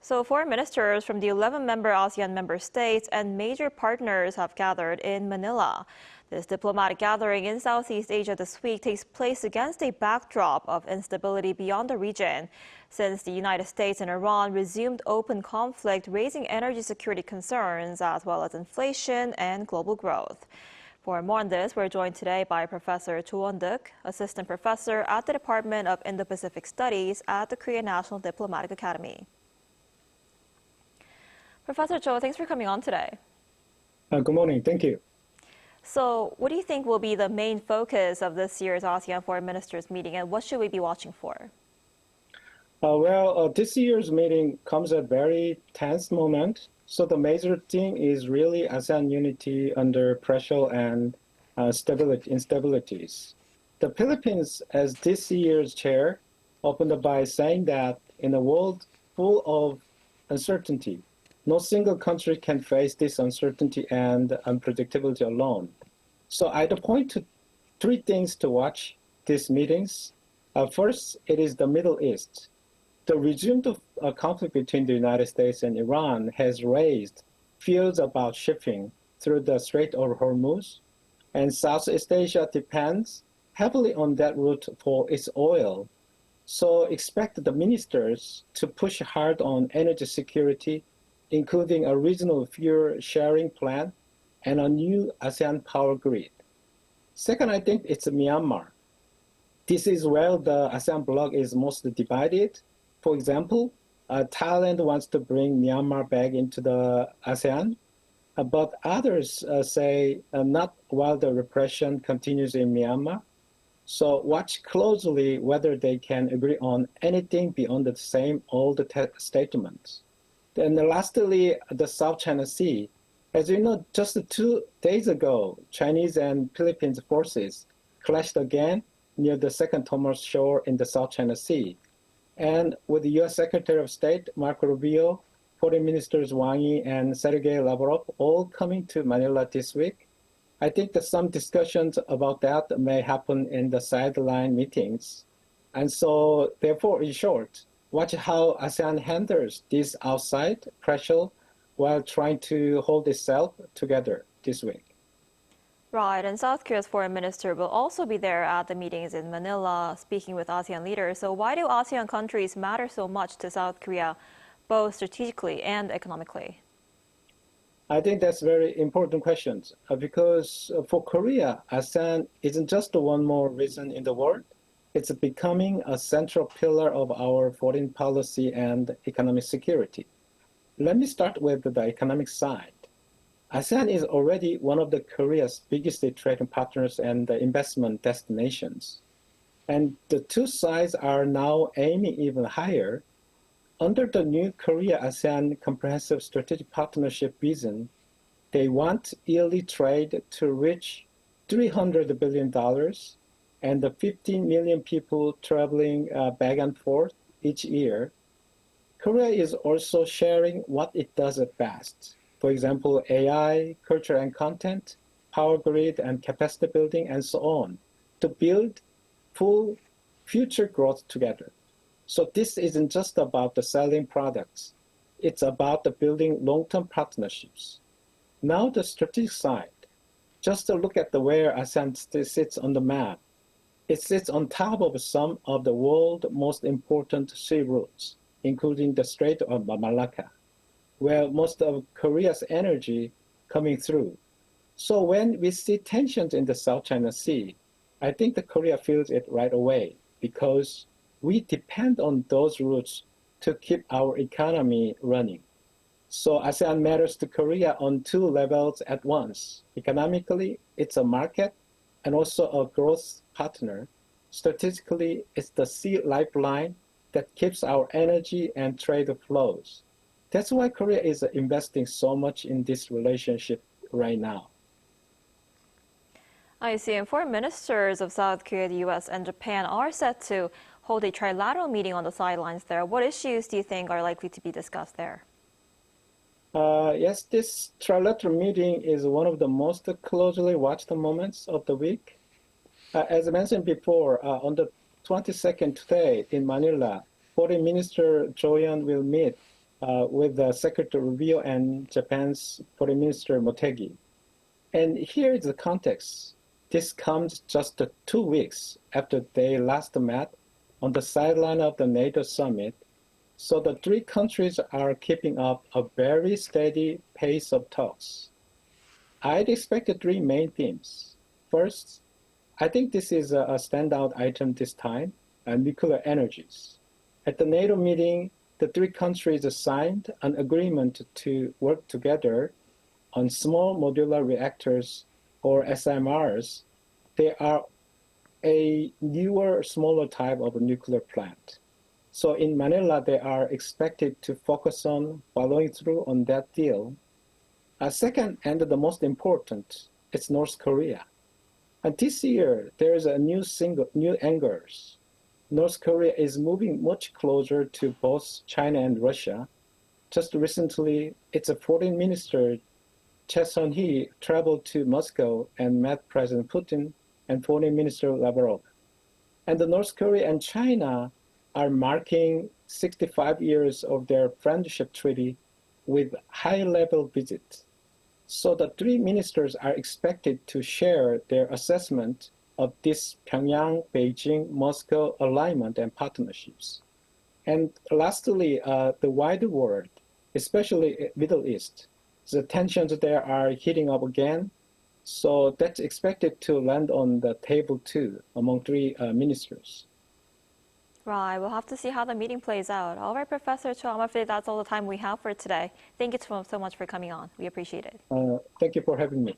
So foreign ministers from the 11-member ASEAN member states and major partners have gathered in Manila. This diplomatic gathering in Southeast Asia this week takes place against a backdrop of instability beyond the region, since the United States and Iran resumed open conflict, raising energy security concerns as well as inflation and global growth. For more on this, we're joined today by Professor Cho Won-deuk, Assistant Professor at the Department of Indo-Pacific Studies at the Korea National Diplomatic Academy. Professor Cho, thanks for coming on today. Good morning. Thank you. So what do you think will be the main focus of this year's ASEAN Foreign Ministers Meeting, and what should we be watching for? This year's meeting comes at a very tense moment. So the major theme is really ASEAN unity under pressure and instabilities. The Philippines, as this year's chair, opened by saying that in a world full of uncertainty, no single country can face this uncertainty and unpredictability alone. So I'd point to three things to watch these meetings. First, it is the Middle East. The resumed conflict between the United States and Iran has raised fears about shipping through the Strait of Hormuz, and Southeast Asia depends heavily on that route for its oil. So expect the ministers to push hard on energy security, including a regional fuel sharing plan and a new ASEAN power grid. Second, I think it's Myanmar. This is where the ASEAN bloc is most divided. For example, Thailand wants to bring Myanmar back into the ASEAN, but others say not while the repression continues in Myanmar. So watch closely whether they can agree on anything beyond the same old statements. And lastly, the South China Sea. As you know, just 2 days ago, Chinese and Philippines forces clashed again near the second Thomas shore in the South China Sea. And with the U.S. Secretary of State Marco Rubio, Foreign Ministers Wang Yi and Sergei Lavrov all coming to Manila this week, I think that some discussions about that may happen in the sideline meetings. And so, therefore, in short, watch how ASEAN handles this outside pressure while trying to hold itself together this week. Right, and South Korea's foreign minister will also be there at the meetings in Manila, speaking with ASEAN leaders. So why do ASEAN countries matter so much to South Korea, both strategically and economically? I think that's very important questions because for Korea, ASEAN isn't just one more reason in the world. It's becoming a central pillar of our foreign policy and economic security. Let me start with the economic side. ASEAN is already one of the Korea's biggest trading partners and investment destinations. And the two sides are now aiming even higher. Under the new Korea-ASEAN Comprehensive Strategic Partnership vision, they want yearly trade to reach $300 billion and the 15 million people traveling back and forth each year. Korea is also sharing what it does best. For example, AI, culture and content, power grid and capacity building, and so on, to build full future growth together. So this isn't just about the selling products. It's about the building long-term partnerships. Now the strategic side. Just to look at where ASEAN sits on the map. It sits on top of some of the world's most important sea routes, including the Strait of Malacca, where most of Korea's energy coming through. So when we see tensions in the South China Sea, I think that Korea feels it right away because we depend on those routes to keep our economy running. So ASEAN matters to Korea on two levels at once. Economically, it's a market and also a growth partner. Strategically, it's the sea lifeline that keeps our energy and trade flows. That's why Korea is investing so much in this relationship right now. I see. And foreign ministers of South Korea, the U.S., and Japan are set to hold a trilateral meeting on the sidelines there. What issues do you think are likely to be discussed there? Yes, this trilateral meeting is one of the most closely watched moments of the week. As I mentioned before, on the 22nd today in Manila, Foreign Minister Cho Won will meet with Secretary Rubio and Japan's Foreign Minister Motegi. And here is the context. This comes just 2 weeks after they last met on the sideline of the NATO summit. So the three countries are keeping up a very steady pace of talks. I'd expect three main themes. First, I think this is a standout item this time, nuclear energies. At the NATO meeting, the three countries signed an agreement to work together on small modular reactors, or SMRs. They are a newer, smaller type of nuclear plant. So in Manila, they are expected to focus on following through on that deal. Second, and the most important, is North Korea. And this year, there is a new angles. North Korea is moving much closer to both China and Russia. Just recently, its foreign minister, Cho Won-deuk, traveled to Moscow and met President Putin and Foreign Minister Lavrov. And the North Korea and China are marking 65 years of their friendship treaty with high-level visits. So the three ministers are expected to share their assessment of this Pyongyang, Beijing, Moscow alignment and partnerships. And lastly, the wider world, especially Middle East, the tensions there are heating up again. So that's expected to land on the table too among three ministers. Right, we'll have to see how the meeting plays out. All right, Professor Cho, I'm afraid that's all the time we have for today. Thank you so much for coming on. We appreciate it. Thank you for having me.